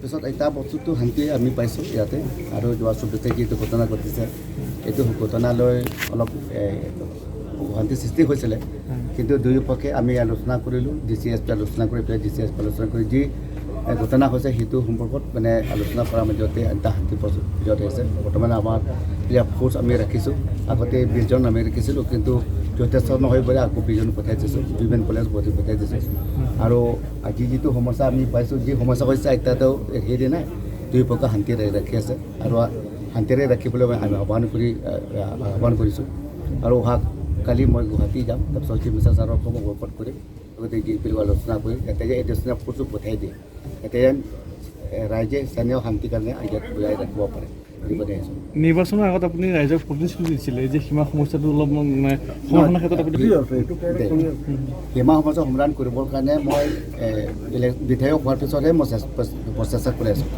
পিছত এটা বস্তুটো শান্তি আমি পাইছোঁ ইয়াতে আৰু যোৱা 24 তাৰিখে এইটো ঘটনা ঘটিছে এইটো ঘটনালৈ অলপ শান্তি সৃষ্টি হৈছিলে কিন্তু দুয়োপক্ষে আমি আলোচনা কৰিলোঁ DCSP আলোচনা কৰি পেলাই DCSP আলোচনা কৰি যি ঘটনা হৈছে সেইটো সম্পৰ্কত মানে আলোচনা কৰাৰ মাজতে এটা শান্তি পৰ্যায়ত হৈছে বৰ্তমান আমাৰ ইয়াৰ ফ'ৰ্চ আমি ৰাখিছোঁ আগতে 20 জন আমি ৰাখিছিলোঁ কিন্তু যথেষ্ট নহয় বুলি আকৌ 20 জন পঠাই দিছোঁ বিভিন্ন কলেজ পঠাই দিছোঁ আৰু আজি যিটো সমস্যা আমি পাইছোঁ যি সমস্যা হৈছে এতিয়াতো হেৰি নাই দুয়োপক্ষ শান্তিৰে ৰাখি আছে আৰু শান্তিৰে ৰাখিবলৈ আমি আহ্বান কৰিছোঁ আৰু অহা কালি মই গুৱাহাটী যাম তাৰপিছত চিফ মিনিষ্টাৰ ছাৰক মই ৱৰ্কআউট কৰিম গতিকে এইবিলাক আলোচনা কৰি এতিয়া যে এডিশ্যনেল ফ'ৰ্চো পঠাই দিয়ে এতিয়া ৰাইজে স্থানীয় শান্তিৰ কাৰণে ইয়াত বুজাই ৰাখিব পাৰে নিৰ্বাচনৰ আগত আপুনি ৰাইজক প্ৰতিশ্ৰুতি দিছিলে যে সীমা সমস্যাটো অলপ মানে সমাধানৰ ক্ষেত্ৰত আপুনি সীমা সমস্যা সমাধান কৰিবৰ কাৰণে মই বিধায়ক হোৱাৰ পিছতহে মই প্ৰচেষ্টা কৰি আছোঁ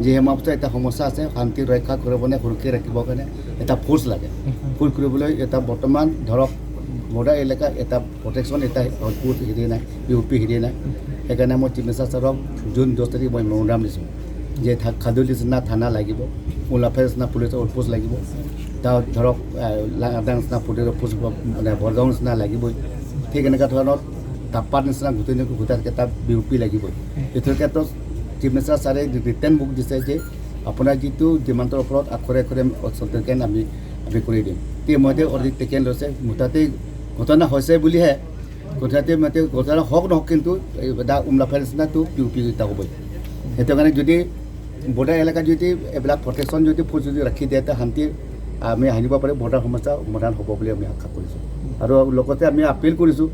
যি সীমা এটা সমস্যা আছে শান্তি ৰক্ষা কৰিবলৈ সুৰক্ষা ৰাখিবৰ কাৰণে এটা ফ'ৰ্চ লাগে ফ'ৰ্চ কৰিবলৈ এটা বৰ্তমান ধৰক বৰ্ডাৰ এলেকা এটা প্ৰটেকশ্যন এটা হেৰি নাই UP হেৰি নাই সেইকাৰণে মই চিফ মিনিষ্টাৰ ছাৰক জুন 10 তাৰিখে মই মেম'ৰেণ্ডাম দিছোঁ যে খাদুলি নিচিনা থানা লাগিব মুলাফাৰ নিচিনা পুলিচৰ আউটপোষ্ট লাগিব তাৰ ধৰক লাঙাদাৰ নিচিনা পুলিচৰ আউটপোষ্ট মানে বৰগাঁও নিচিনা লাগিবই ঠিক এনেকুৱা ধৰণৰ তাপাত নিচিনা গোটাকৈ এটা UP লাগিবই এইটোৰ ক্ষেত্ৰত চিফ মিনিষ্টাৰ ছাৰে ৰিটাৰ্ণ বুক দিছে যে আপোনাৰ যিটো ডিমাণ্ডৰ ওপৰত আখৰে আখৰে অচন্তেন আমি কৰি দিম ইতিমধ্যে অধিক টেকেন লৈছে মুঠতে ঘটনা হৈছে বুলিহে ঘটনা হওক নহওক কিন্তু এটা উমলাফাৰ নিচিনাটো UP এটা হ'বই সেইটো কাৰণে যদি বৰ্ডাৰ এলেকাত যদি এইবিলাক প্ৰটেকশ্যন যদি ফ'ৰ্চ যদি ৰাখি দিয়ে তেতিয়া শান্তি আমি আনিব পাৰে বৰ্ডাৰ সমস্যা সমাধান হ'ব বুলি আমি আশা কৰিছোঁ আৰু লগতে আমি আপিল কৰিছোঁ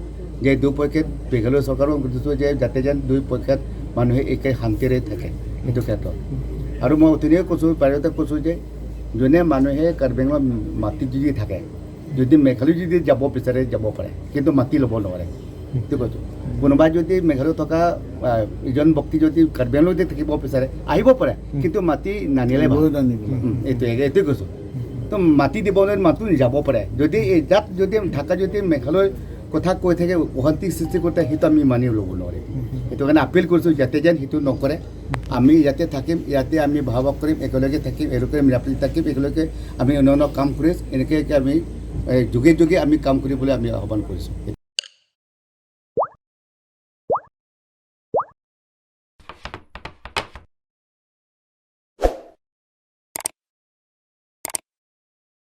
যে দুয়োপক্ষে মেঘালয় চৰকাৰক দিছোঁ যে যাতে যেন দুয়োপক্ষত মানুহে একে শান্তিৰে থাকে সেইটো ক্ষেত্ৰত আৰু মই অতিনিয়ে কৈছোঁ বাহিৰতে কৈছোঁ যে যোনে মানুহে কাৰ্বি আংলঙত মাটি যদি থাকে যদি মেঘালয় যদি যাব বিচাৰে যাব পাৰে কিন্তু মাটি ল'ব নোৱাৰে সেইটো কৈছোঁ কোনোবাই যদি মেঘালয়ত থকা ইজন ব্যক্তি যদি কাৰ্বি আংলঙতে থাকিব বিচাৰে আহিব পাৰে কিন্তু মাটি নানিলে এইটোৱে কৈছোঁ তো মাটি দিবলৈ মাতো যাব পাৰে যদি তাত যদি ঢাকা যদি মেঘালয় কথা কৈ থাকে অশান্তি সৃষ্টি কৰোঁতে সেইটো আমি মানি ল'ব নোৱাৰিম সেইটো কাৰণে আপিল কৰিছোঁ যাতে যেন সেইটো নকৰে আমি ইয়াতে থাকিম ইয়াতে আমি ভাগ কৰিম একেলগে থাকিম একেলগে মিলাপ্ৰীতি থাকিম একেলগে আমি অন্য কাম কৰিম এনেকৈ আমি যোগে যোগে আমি কাম কৰিবলৈ আমি আহ্বান কৰিছোঁ